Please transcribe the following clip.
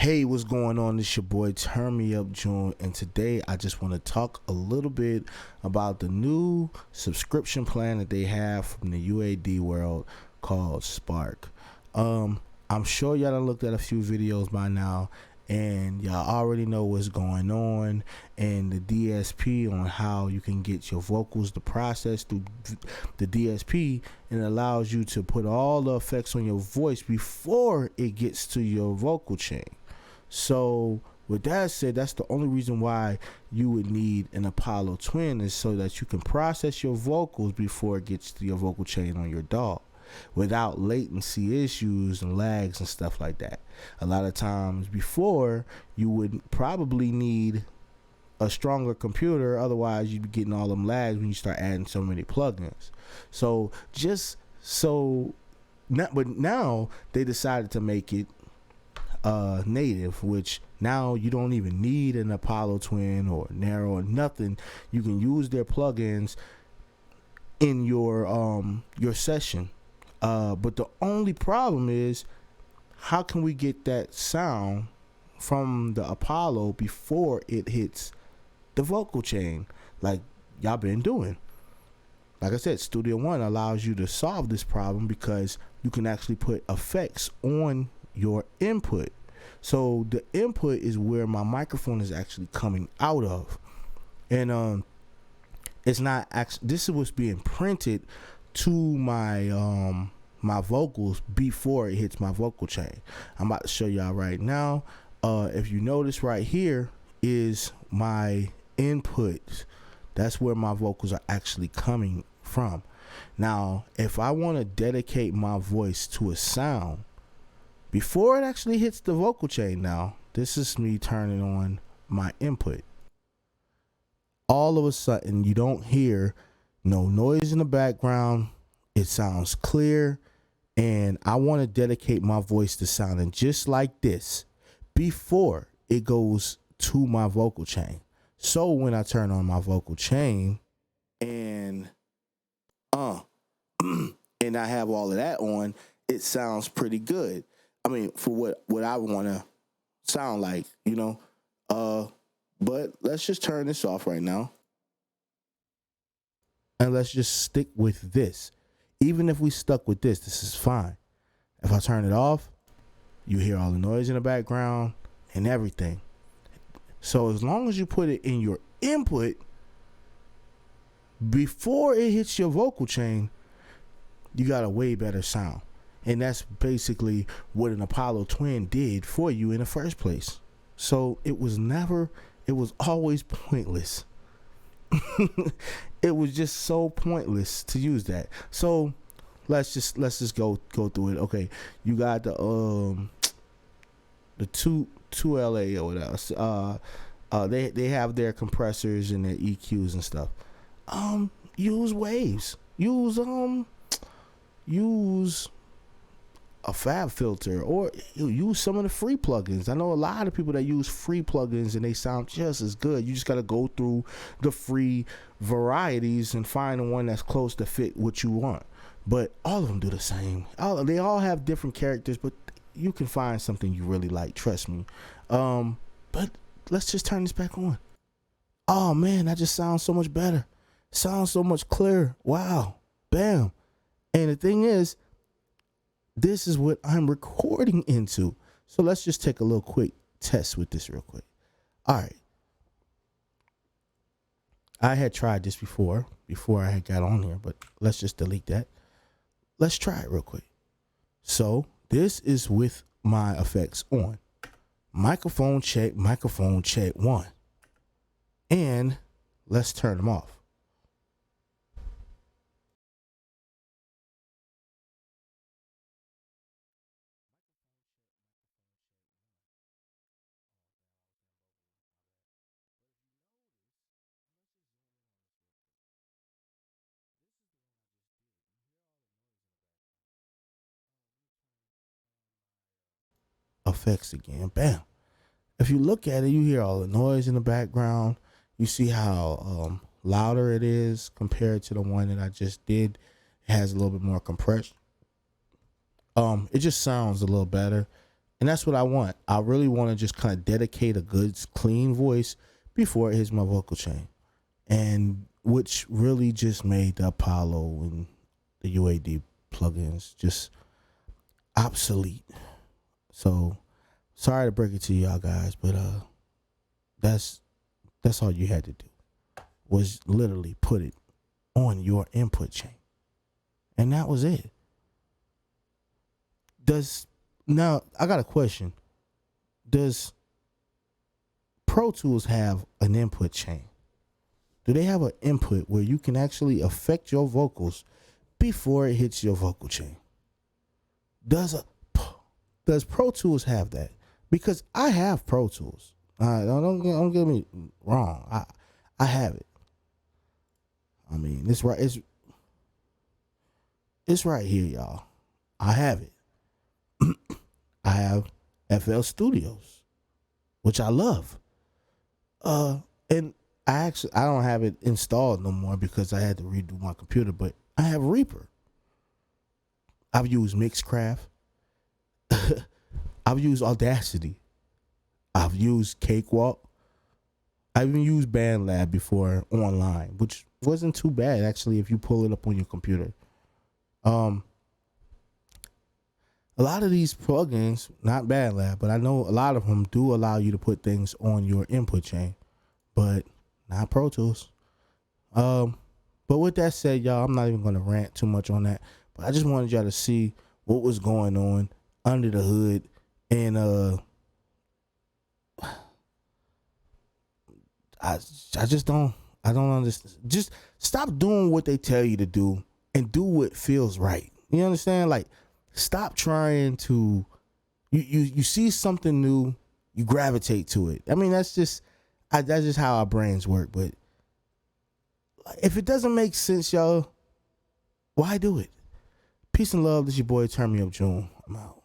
Hey, what's going on? It's your boy Turn Me Up June, and today I just want to talk a little bit about the new subscription plan that they have from the UAD world called Spark. I'm sure y'all done looked at a few videos by now, and y'all already know what's going on and the DSP on how you can get your vocals to process through the DSP, and it allows you to put all the effects on your voice before it gets to your vocal chain. So with that said, that's the only reason why you would need an Apollo Twin, is so that you can process your vocals before it gets to your vocal chain on your DAW without latency issues and lags and stuff like that. A lot of times before, you would probably need a stronger computer, otherwise you'd be getting all them lags when you start adding so many plugins. But now they decided to make it native, which now you don't even need an Apollo Twin or Narrow or nothing. You can use their plugins in your session. But the only problem is, how can we get that sound from the Apollo before it hits the vocal chain like y'all been doing? Like I said, Studio One allows you to solve this problem because you can actually put effects on your input. So the input is where my microphone is actually coming out of, and it's not actually, this is what's being printed to my my vocals before it hits my vocal chain. I'm about to show y'all right now. If you notice, right here is my input. That's where my vocals are actually coming from. Now if I want to dedicate my voice to a sound before it actually hits the vocal chain, now this is me turning on my input. All of a sudden you don't hear no noise in the background. It sounds clear, and I want to dedicate my voice to sounding just like this before it goes to my vocal chain. So when I turn on my vocal chain and and I have all of that on, it sounds pretty good. I mean, for what I want to sound like, you know. But let's just turn this off right now, and let's just stick with this. Even if we stuck with this is fine. If I turn it off, you hear all the noise in the background and everything. So as long as you put it in your input before it hits your vocal chain, you got a way better sound. And that's basically what an Apollo Twin did for you in the first place. So it was always pointless. It was just so pointless to use that. So let's just go through it. Okay, you got the 2LA or whatever. They have their compressors and their EQs and stuff. Use Waves. Use a Fab Filter, or use some of the free plugins. I know a lot of people that use free plugins and they sound just as good. You just got to go through the free varieties and find the one that's close to fit what you want. But all of them do the same. They all have different characters, but you can find something you really like, trust me. But let's just turn this back on. Oh man, that just sounds so much better. Sounds so much clearer. Wow. Bam. And the thing is, this is what I'm recording into. So let's just take a little quick test with this real quick. All right. I had tried this before I had got on here, but let's just delete that. Let's try it real quick. So this is with my effects on. Microphone check 1. And let's turn them off. Effects again. Bam. If you look at it, you hear all the noise in the background. You see how louder it is compared to the one that I just did. It has a little bit more compression. It just sounds a little better. And that's what I want. I really want to just kind of dedicate a good, clean voice before it hits my vocal chain. And which really just made the Apollo and the UAD plugins just obsolete. So sorry to break it to y'all guys, but that's all you had to do was literally put it on your input chain. And that was it. Now I got a question. Does Pro Tools have an input chain? Do they have an input where you can actually affect your vocals before it hits your vocal chain? Does Pro Tools have that? Because I have Pro Tools. Don't get me wrong. I have it. I mean, it's right here, y'all. I have it. I have FL Studios, which I love. And I don't have it installed no more because I had to redo my computer, but I have Reaper. I've used Mixcraft. I've used Audacity. I've used Cakewalk. I've even used BandLab before online, which wasn't too bad actually if you pull it up on your computer. A lot of these plugins, not BandLab, but I know a lot of them do allow you to put things on your input chain, but not Pro Tools. But with that said, y'all, I'm not even going to rant too much on that, but I just wanted y'all to see what was going on under the hood. And I don't understand. Just stop doing what they tell you to do and do what feels right. You understand? Like, stop trying to, you see something new, you gravitate to it. I mean, that's just how our brains work. But if it doesn't make sense, y'all, why do it? Peace and love. This is your boy, Turn Me Up June. I'm out.